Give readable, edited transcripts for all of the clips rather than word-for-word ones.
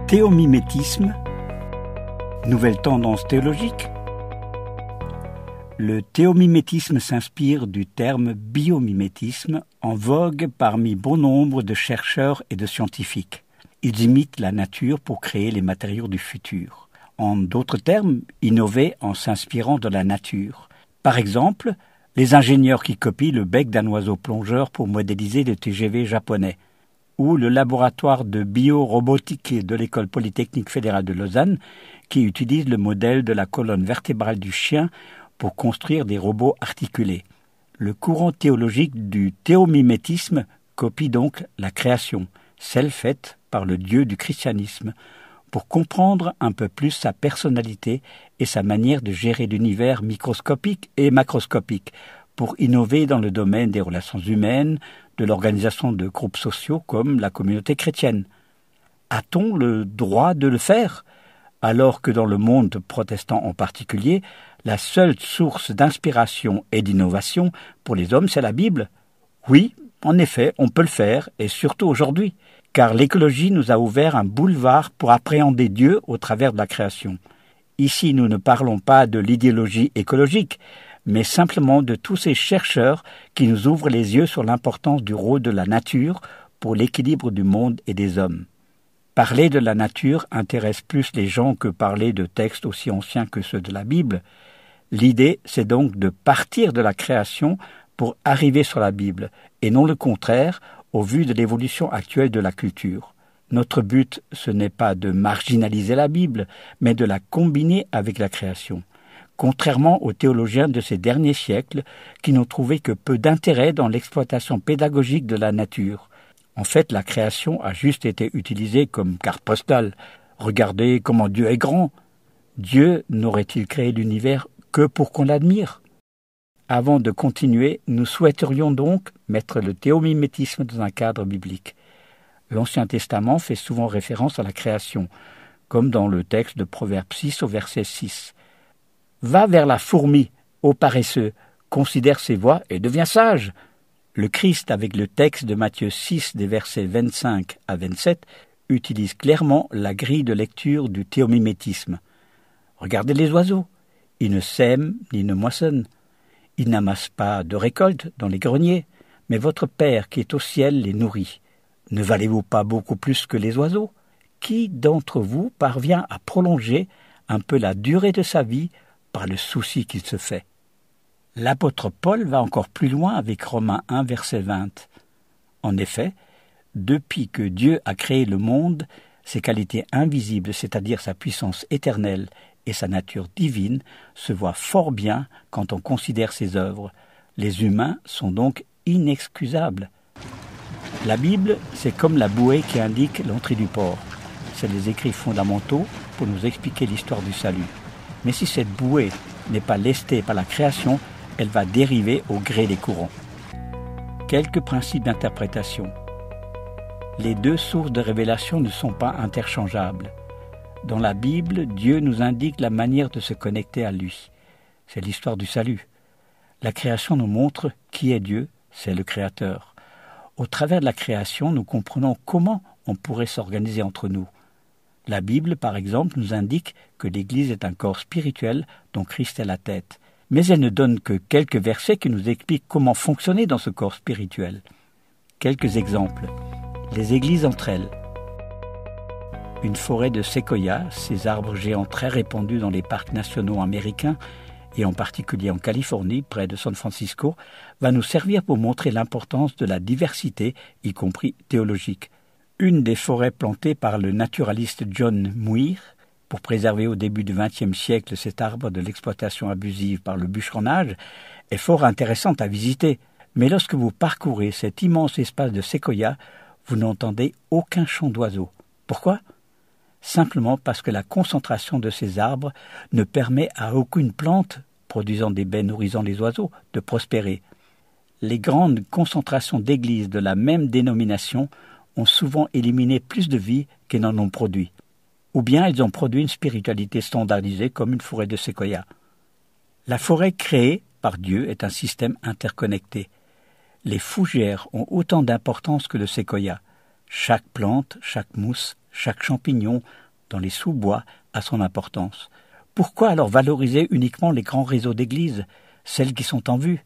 Théomimétisme, nouvelle tendance théologique. Le théomimétisme s'inspire du terme biomimétisme, en vogue parmi bon nombre de chercheurs et de scientifiques. Ils imitent la nature pour créer les matériaux du futur. En d'autres termes, innover en s'inspirant de la nature. Par exemple, les ingénieurs qui copient le bec d'un oiseau plongeur pour modéliser le TGV japonais, ou le laboratoire de biorobotique de l'École polytechnique fédérale de Lausanne qui utilise le modèle de la colonne vertébrale du chien pour construire des robots articulés. Le courant théologique du théomimétisme copie donc la création, celle faite par le Dieu du christianisme, pour comprendre un peu plus sa personnalité et sa manière de gérer l'univers microscopique et macroscopique, pour innover dans le domaine des relations humaines, de l'organisation de groupes sociaux comme la communauté chrétienne. A-t-on le droit de le faire, alors que dans le monde protestant en particulier, la seule source d'inspiration et d'innovation pour les hommes, c'est la Bible? Oui, en effet, on peut le faire, et surtout aujourd'hui, car l'écologie nous a ouvert un boulevard pour appréhender Dieu au travers de la création. Ici, nous ne parlons pas de l'idéologie écologique, mais simplement de tous ces chercheurs qui nous ouvrent les yeux sur l'importance du rôle de la nature pour l'équilibre du monde et des hommes. Parler de la nature intéresse plus les gens que parler de textes aussi anciens que ceux de la Bible. L'idée, c'est donc de partir de la création pour arriver sur la Bible, et non le contraire, au vu de l'évolution actuelle de la culture. Notre but, ce n'est pas de marginaliser la Bible, mais de la combiner avec la création. Contrairement aux théologiens de ces derniers siècles qui n'ont trouvé que peu d'intérêt dans l'exploitation pédagogique de la nature. En fait, la création a juste été utilisée comme carte postale. Regardez comment Dieu est grand. Dieu n'aurait-il créé l'univers que pour qu'on l'admire? Avant de continuer, nous souhaiterions donc mettre le théomimétisme dans un cadre biblique. L'Ancien Testament fait souvent référence à la création, comme dans le texte de Proverbe 6 au verset 6. Va vers la fourmi, ô paresseux, considère ses voies et deviens sage. Le Christ, avec le texte de Matthieu 6 des versets 25 à 27, utilise clairement la grille de lecture du théomimétisme. Regardez les oiseaux, ils ne sèment ni ne moissonnent, ils n'amassent pas de récolte dans les greniers, mais votre Père qui est au ciel les nourrit. Ne valez-vous pas beaucoup plus que les oiseaux? Qui d'entre vous parvient à prolonger un peu la durée de sa vie par le souci qu'il se fait? L'apôtre Paul va encore plus loin avec Romains 1, verset 20. En effet, depuis que Dieu a créé le monde, ses qualités invisibles, c'est-à-dire sa puissance éternelle et sa nature divine, se voient fort bien quand on considère ses œuvres. Les humains sont donc inexcusables. La Bible, c'est comme la bouée qui indique l'entrée du port. C'est les écrits fondamentaux pour nous expliquer l'histoire du salut. Mais si cette bouée n'est pas lestée par la création, elle va dériver au gré des courants. Quelques principes d'interprétation. Les deux sources de révélation ne sont pas interchangeables. Dans la Bible, Dieu nous indique la manière de se connecter à lui. C'est l'histoire du salut. La création nous montre qui est Dieu, c'est le Créateur. Au travers de la création, nous comprenons comment on pourrait s'organiser entre nous. La Bible, par exemple, nous indique que l'Église est un corps spirituel dont Christ est la tête. Mais elle ne donne que quelques versets qui nous expliquent comment fonctionner dans ce corps spirituel. Quelques exemples. Les églises entre elles. Une forêt de séquoias, ces arbres géants très répandus dans les parcs nationaux américains, et en particulier en Californie, près de San Francisco, va nous servir pour montrer l'importance de la diversité, y compris théologique. Une des forêts plantées par le naturaliste John Muir, pour préserver au début du XXe siècle cet arbre de l'exploitation abusive par le bûcheronnage, est fort intéressante à visiter. Mais lorsque vous parcourez cet immense espace de séquoias, vous n'entendez aucun chant d'oiseaux. Pourquoi? Simplement parce que la concentration de ces arbres ne permet à aucune plante, produisant des baies nourrissant les oiseaux, de prospérer. Les grandes concentrations d'églises de la même dénomination ont souvent éliminé plus de vie qu'elles n'en ont produit. Ou bien elles ont produit une spiritualité standardisée comme une forêt de séquoias. La forêt créée par Dieu est un système interconnecté. Les fougères ont autant d'importance que le séquoia. Chaque plante, chaque mousse, Chaque champignon dans les sous-bois a son importance. Pourquoi alors valoriser uniquement les grands réseaux d'églises, celles qui sont en vue?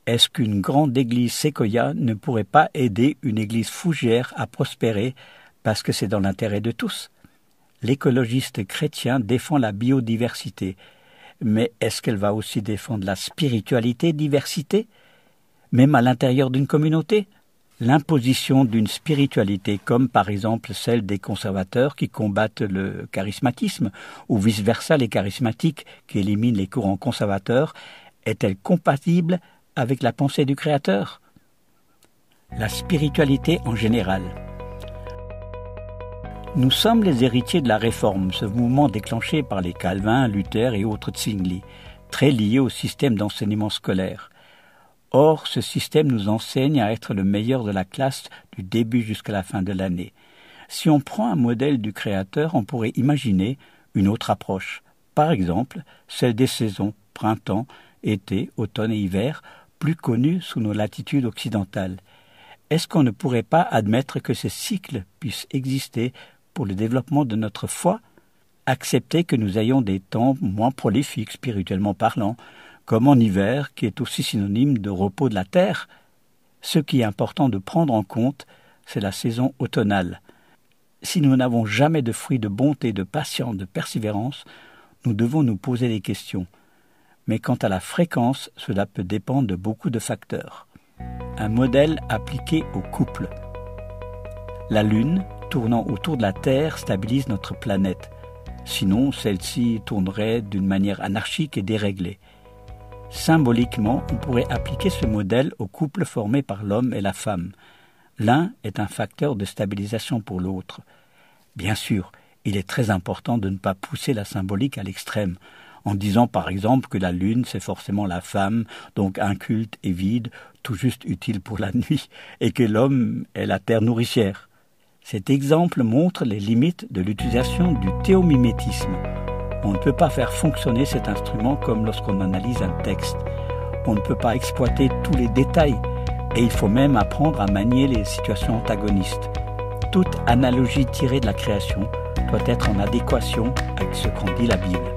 Est-ce qu'une grande église séquoia ne pourrait pas aider une église fougère à prospérer parce que c'est dans l'intérêt de tous? L'écologiste chrétien défend la biodiversité, mais est-ce qu'elle va aussi défendre la spiritualité diversité, même à l'intérieur d'une communauté? L'imposition d'une spiritualité, comme par exemple celle des conservateurs qui combattent le charismatisme, ou vice-versa les charismatiques qui éliminent les courants conservateurs, est-elle compatible avec la pensée du Créateur? La spiritualité en général. Nous sommes les héritiers de la Réforme, ce mouvement déclenché par les Calvin, Luther et autres Zwingli, très lié au système d'enseignement scolaire. Or, ce système nous enseigne à être le meilleur de la classe du début jusqu'à la fin de l'année. Si on prend un modèle du Créateur, on pourrait imaginer une autre approche. Par exemple, celle des saisons, printemps, été, automne et hiver, plus connues sous nos latitudes occidentales. Est-ce qu'on ne pourrait pas admettre que ces cycles puissent exister pour le développement de notre foi? Accepter que nous ayons des temps moins prolifiques spirituellement parlant, comme en hiver, qui est aussi synonyme de repos de la terre. Ce qui est important de prendre en compte, c'est la saison automnale. Si nous n'avons jamais de fruits de bonté, de patience, de persévérance, nous devons nous poser des questions. Mais quant à la fréquence, cela peut dépendre de beaucoup de facteurs. Un modèle appliqué au couple. La Lune, tournant autour de la Terre, stabilise notre planète. Sinon, celle-ci tournerait d'une manière anarchique et déréglée. Symboliquement, on pourrait appliquer ce modèle au couple formé par l'homme et la femme. L'un est un facteur de stabilisation pour l'autre. Bien sûr, il est très important de ne pas pousser la symbolique à l'extrême, en disant par exemple que la lune c'est forcément la femme, donc inculte et vide, tout juste utile pour la nuit, et que l'homme est la terre nourricière. Cet exemple montre les limites de l'utilisation du théomimétisme. On ne peut pas faire fonctionner cet instrument comme lorsqu'on analyse un texte. On ne peut pas exploiter tous les détails, et il faut même apprendre à manier les situations antagonistes. Toute analogie tirée de la création doit être en adéquation avec ce qu'en dit la Bible.